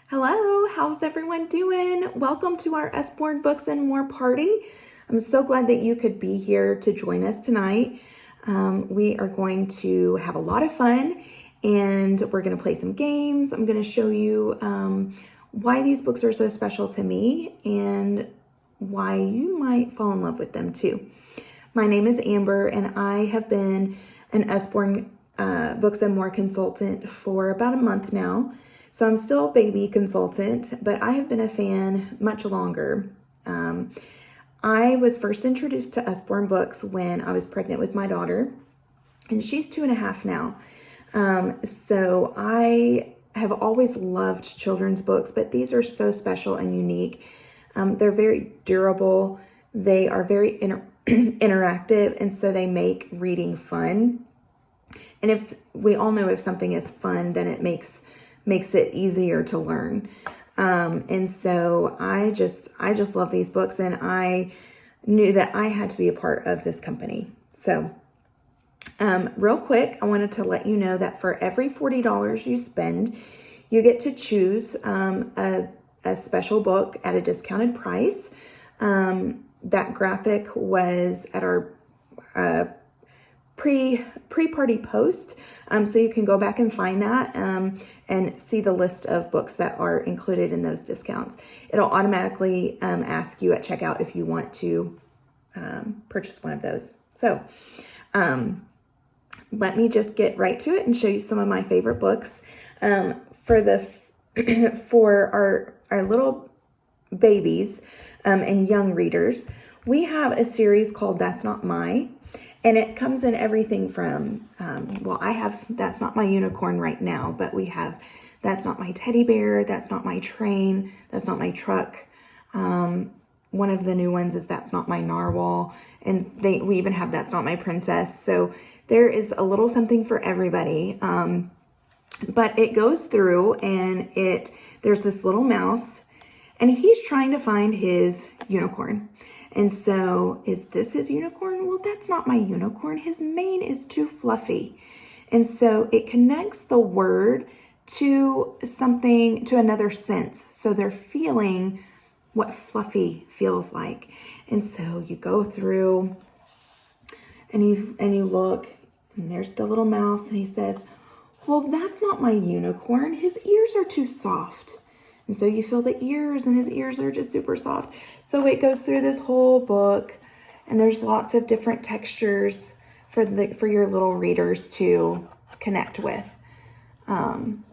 Hello, how's everyone doing? Welcome to our Usborne Books and More party. I'm so glad that you could be here to join us tonight. We are going to have a lot of fun and we're going to play some games. I'm going to show you why these books are so special to me and why you might fall in love with them too. My name is Amber and I have been an Usborne Books and More consultant for about a month now. So I'm still a baby consultant, but I have been a fan much longer. I was first introduced to Usborne books when I was pregnant with my daughter, and she's 2.5 now. So I have always loved children's books, but these are so special and unique. They're very durable. They are very interactive, and so they make reading fun. And if we all know if something is fun, then it makes it easier to learn. And so I just love these books, and I knew that I had to be a part of this company. So real quick, I wanted to let you know that for every $40 you spend, you get to choose a special book at a discounted price. That graphic was at our pre-party post, so you can go back and find that and see the list of books that are included in those discounts. It'll automatically ask you at checkout if you want to purchase one of those. So let me just get right to it and show you some of my favorite books. For our little babies and young readers, we have a series called That's Not My. And it comes in everything from, I have That's Not My Unicorn right now, but we have That's Not My Teddy Bear, That's Not My Train, That's Not My Truck. One of the new ones is That's Not My Narwhal, and we even have That's Not My Princess. So there is a little something for everybody. But it goes through and there's this little mouse, and he's trying to find his unicorn. And so, is this his unicorn? Well, that's not my unicorn. His mane is too fluffy. And so it connects the word to something, to another sense. So they're feeling what fluffy feels like. And so you go through and you look, and there's the little mouse, and he says, well, that's not my unicorn. His ears are too soft. And so you feel the ears, and his ears are just super soft. So it goes through this whole book, and there's lots of different textures for your little readers to connect with. And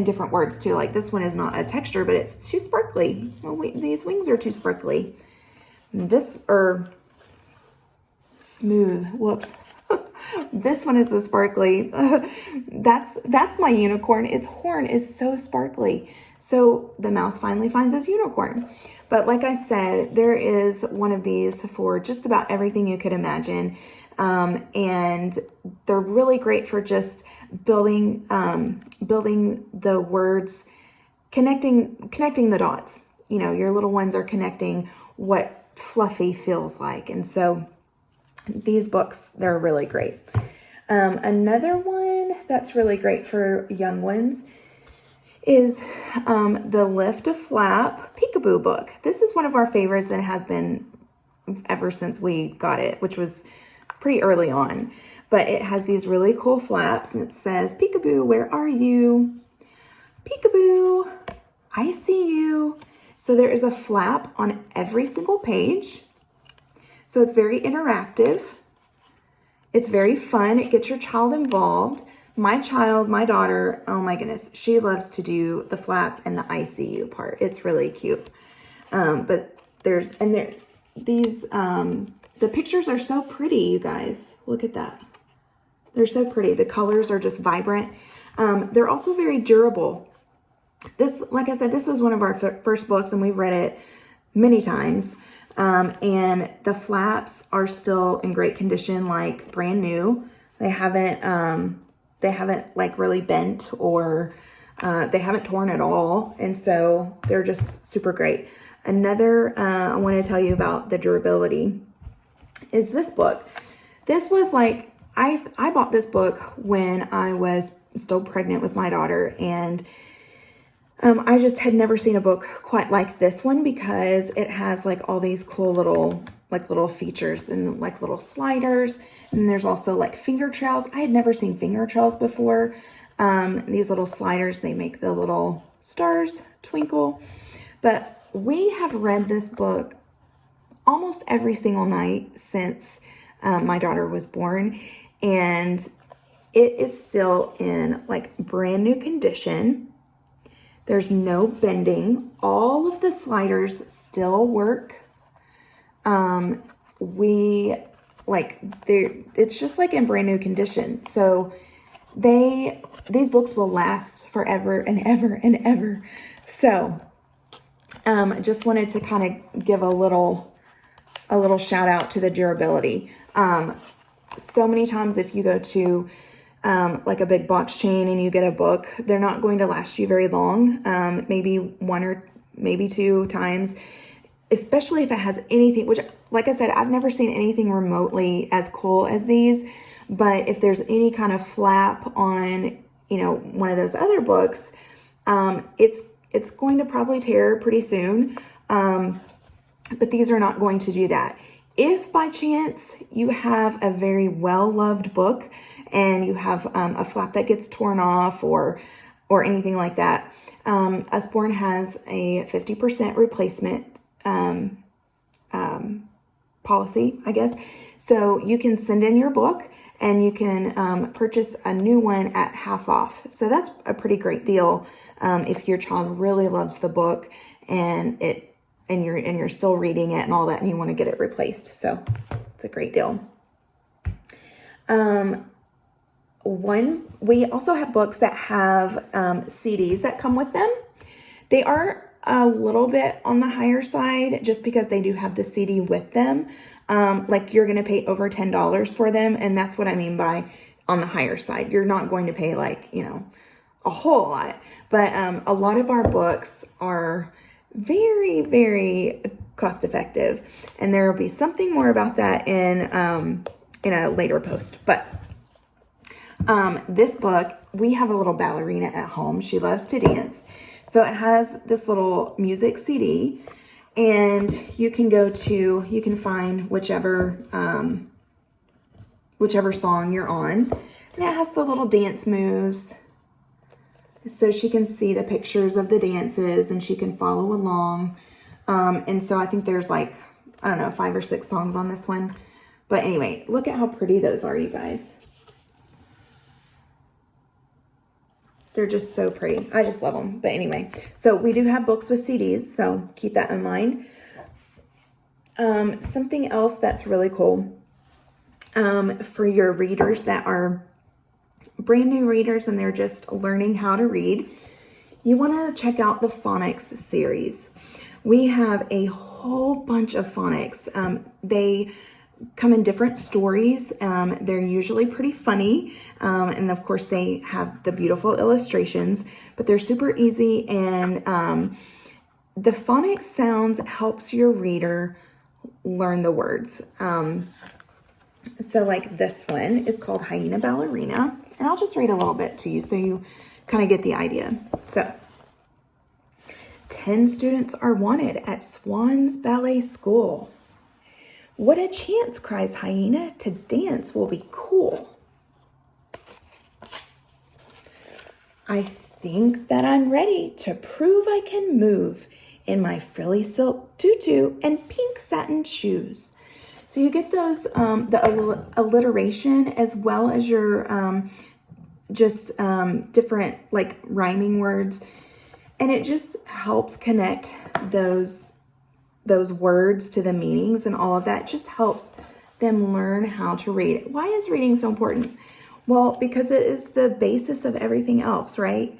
different words too. Like this one is not a texture, but it's too sparkly. Well, these wings are too sparkly. Smooth. Whoops. This one is the sparkly. That's my unicorn. Its horn is so sparkly. So the mouse finally finds his unicorn. But like I said, there is one of these for just about everything you could imagine. And they're really great for just building the words, connecting the dots. You know, your little ones are connecting what fluffy feels like. And so these books, they're really great. Another one that's really great for young ones is the Lift a Flap Peekaboo book. This is one of our favorites and has been ever since we got it, which was pretty early on. But it has these really cool flaps, and it says, Peekaboo, where are you? Peekaboo, I see you. So there is a flap on every single page. So it's very interactive. It's very fun. It gets your child involved. My daughter, oh my goodness, she loves to do the flap and the I see you part. It's really cute. The pictures are so pretty, you guys. Look at that. They're so pretty. The colors are just vibrant. They're also very durable. Like I said, this was one of our first books, and we've read it many times. And the flaps are still in great condition, like brand new. They haven't like really bent or they haven't torn at all. And so they're just super great. Another, I want to tell you about the durability is this book. This was like, I bought this book when I was still pregnant with my daughter, and I just had never seen a book quite like this one because it has like all these cool little features and like little sliders. And there's also like finger trails. I had never seen finger trails before. These little sliders, they make the little stars twinkle. But we have read this book almost every single night since my daughter was born. And it is still in like brand new condition. There's no bending. All of the sliders still work. It's just like in brand new condition. So these books will last forever and ever and ever. So, just wanted to kind of give a little shout out to the durability. So many times if you go to like a big box chain and you get a book, they're not going to last you very long. Maybe one or maybe two times, especially if it has anything, which, like I said, I've never seen anything remotely as cool as these. But if there's any kind of flap on, one of those other books, it's going to probably tear pretty soon. But these are not going to do that. If by chance you have a very well-loved book and you have a flap that gets torn off or anything like that, Usborne has a 50% replacement policy, I guess. So you can send in your book and you can purchase a new one at half off. So that's a pretty great deal if your child really loves the book and you're still reading it and all that, and you want to get it replaced. So it's a great deal. We also have books that have CDs that come with them. They are a little bit on the higher side just because they do have the CD with them. Like you're going to pay over $10 for them. And that's what I mean by on the higher side. You're not going to pay like, a whole lot, but a lot of our books are very, very cost effective. And there will be something more about that in a later post. But this book, we have a little ballerina at home. She loves to dance. So it has this little music CD, and you can find whichever song you're on. And it has the little dance moves, so she can see the pictures of the dances and she can follow along. And so I think there's like, 5 or 6 songs on this one. But anyway, look at how pretty those are, you guys. They're just so pretty. I just love them. But anyway, so we do have books with CDs, so keep that in mind. Something else that's really cool for your readers that are brand new readers and they're just learning how to read, you want to check out the phonics series. We have a whole bunch of phonics. They come in different stories. They're usually pretty funny. And of course they have the beautiful illustrations, but they're super easy. And the phonics sounds helps your reader learn the words. So like this one is called Hyena Ballerina. And I'll just read a little bit to you so you kind of get the idea. So, 10 students are wanted at Swan's Ballet School. What a chance, cries Hyena. To dance will be cool. I think that I'm ready to prove I can move in my frilly silk tutu and pink satin shoes. So you get those, the alliteration as well as your different like rhyming words. And it just helps connect those words to the meanings and all of that. It just helps them learn how to read. Why is reading so important? Well, because it is the basis of everything else, right?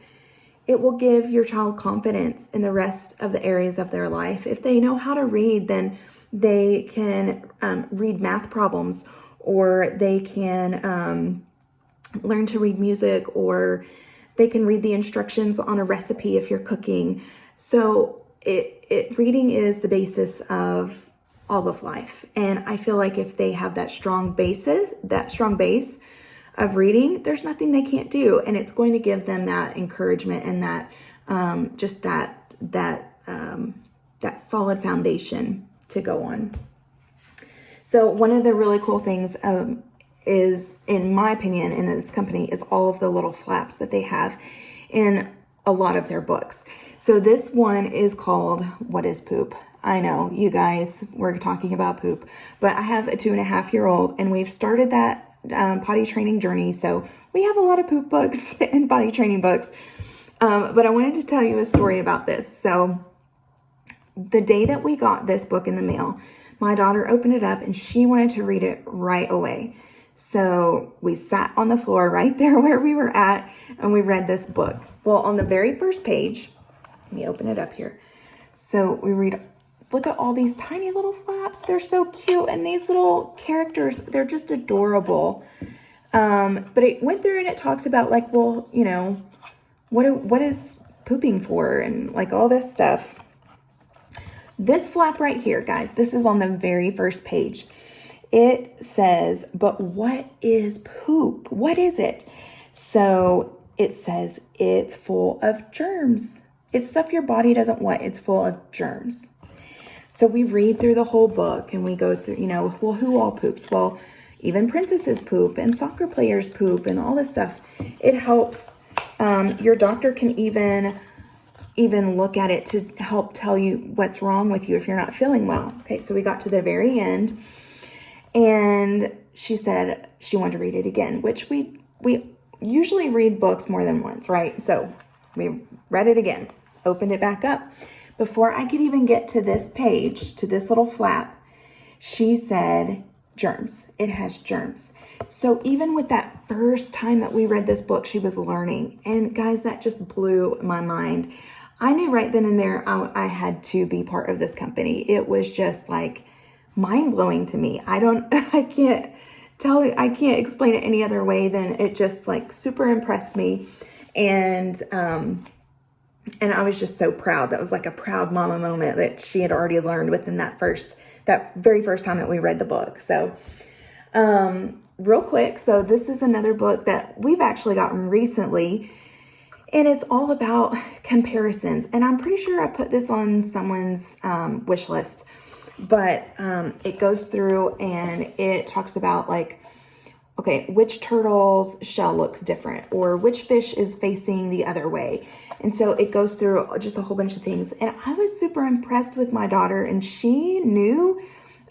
It will give your child confidence in the rest of the areas of their life. If they know how to read, then they can read math problems, or they can learn to read music, or they can read the instructions on a recipe if you're cooking. So reading is the basis of all of life. And I feel like if they have that strong base of reading, there's nothing they can't do. And it's going to give them that encouragement and that just that solid foundation to go on. So one of the really cool things is, in my opinion, in this company, is all of the little flaps that they have in a lot of their books. So this one is called What is Poop? I know, you guys, we're talking about poop, but I have a 2.5-year-old and we've started that potty training journey. So we have a lot of poop books and potty training books. But I wanted to tell you a story about this. So the day that we got this book in the mail, my daughter opened it up and she wanted to read it right away. So we sat on the floor right there where we were at and we read this book. Well, on the very first page, let me open it up here. So we read, look at all these tiny little flaps. They're so cute. And these little characters, they're just adorable. But it went through and it talks about like, well, you know, what is pooping for and like all this stuff. This flap right here, guys, this is on the very first page. It says, but what is poop? What is it? So it says it's full of germs. It's stuff your body doesn't want. It's full of germs. So we read through the whole book and we go through, you know, well, who all poops? Well, even princesses poop and soccer players poop and all this stuff. It helps. Your doctor can even look at it to help tell you what's wrong with you if you're not feeling well. Okay, so we got to the very end and she said she wanted to read it again, which we usually read books more than once, right? So we read it again, opened it back up. Before I could even get to this page, to this little flap, she said, germs. It has germs. So even with that first time that we read this book, she was learning. And guys, that just blew my mind. I knew right then and there I had to be part of this company. It was just like mind-blowing to me. I can't explain it any other way than it just like super impressed me. And I was just so proud. That was like a proud mama moment that she had already learned within that very first time that we read the book. So, real quick. So this is another book that we've actually gotten recently, and it's all about comparisons. And I'm pretty sure I put this on someone's wish list, but it goes through and it talks about like, okay, which turtle's shell looks different or which fish is facing the other way. And so it goes through just a whole bunch of things. And I was super impressed with my daughter, and she knew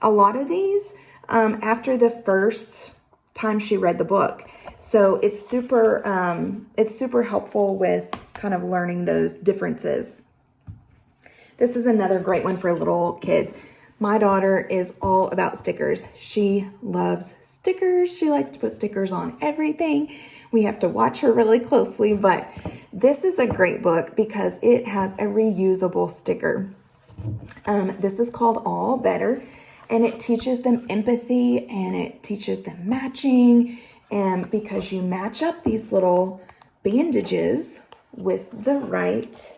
a lot of these after the first time she read the book. So it's super helpful with kind of learning those differences. This is another great one for little kids. My daughter is all about stickers. She loves stickers. She likes to put stickers on everything. We have to watch her really closely, but this is a great book because it has a reusable sticker. This is called All Better, and it teaches them empathy and it teaches them matching, and because you match up these little bandages with the right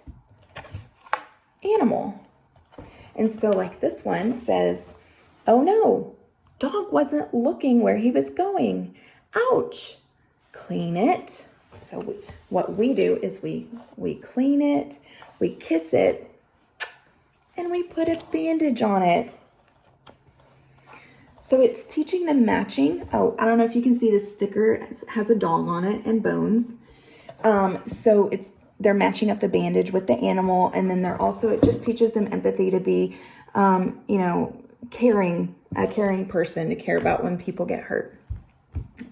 animal. And so like this one says, oh no, dog wasn't looking where he was going. Ouch. Clean it. So what we do is we clean it, we kiss it, and we put a bandage on it. So it's teaching them matching. Oh, I don't know if you can see the sticker has a dog on it and bones. So they're matching up the bandage with the animal, and then it just teaches them empathy to be, a caring person, to care about when people get hurt.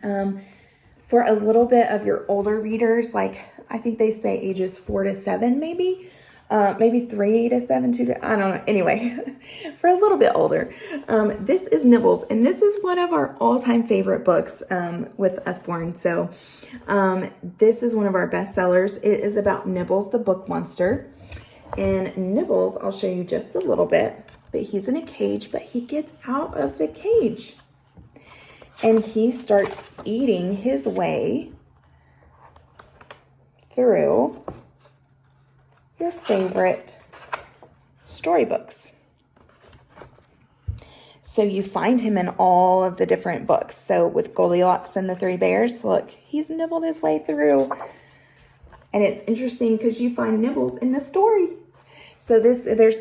For a little bit of your older readers, like I think they say ages 4 to 7, maybe 3 to 7, 2 to, I don't know. Anyway, for a little bit older, this is Nibbles, and this is one of our all-time favorite books with Usborne. So this is one of our best sellers. It is about Nibbles, the book monster. And Nibbles, I'll show you just a little bit, but he's in a cage, but he gets out of the cage. And he starts eating his way through your favorite storybooks. So you find him in all of the different books. So with Goldilocks and the Three Bears, look, he's nibbled his way through And it's interesting because you find Nibbles in the story. So there's,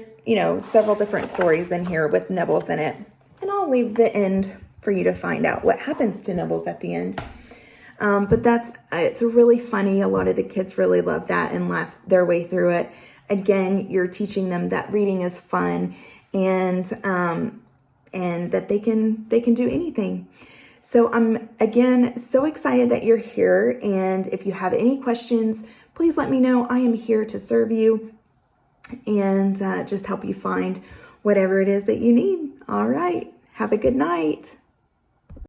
several different stories in here with Nibbles in it. And I'll leave the end for you to find out what happens to Nibbles at the end. But it's really funny. A lot of the kids really love that and laugh their way through it. Again, you're teaching them that reading is fun and that they can do anything. So I'm, again, so excited that you're here. And if you have any questions, please let me know. I am here to serve you and just help you find whatever it is that you need. All right. Have a good night.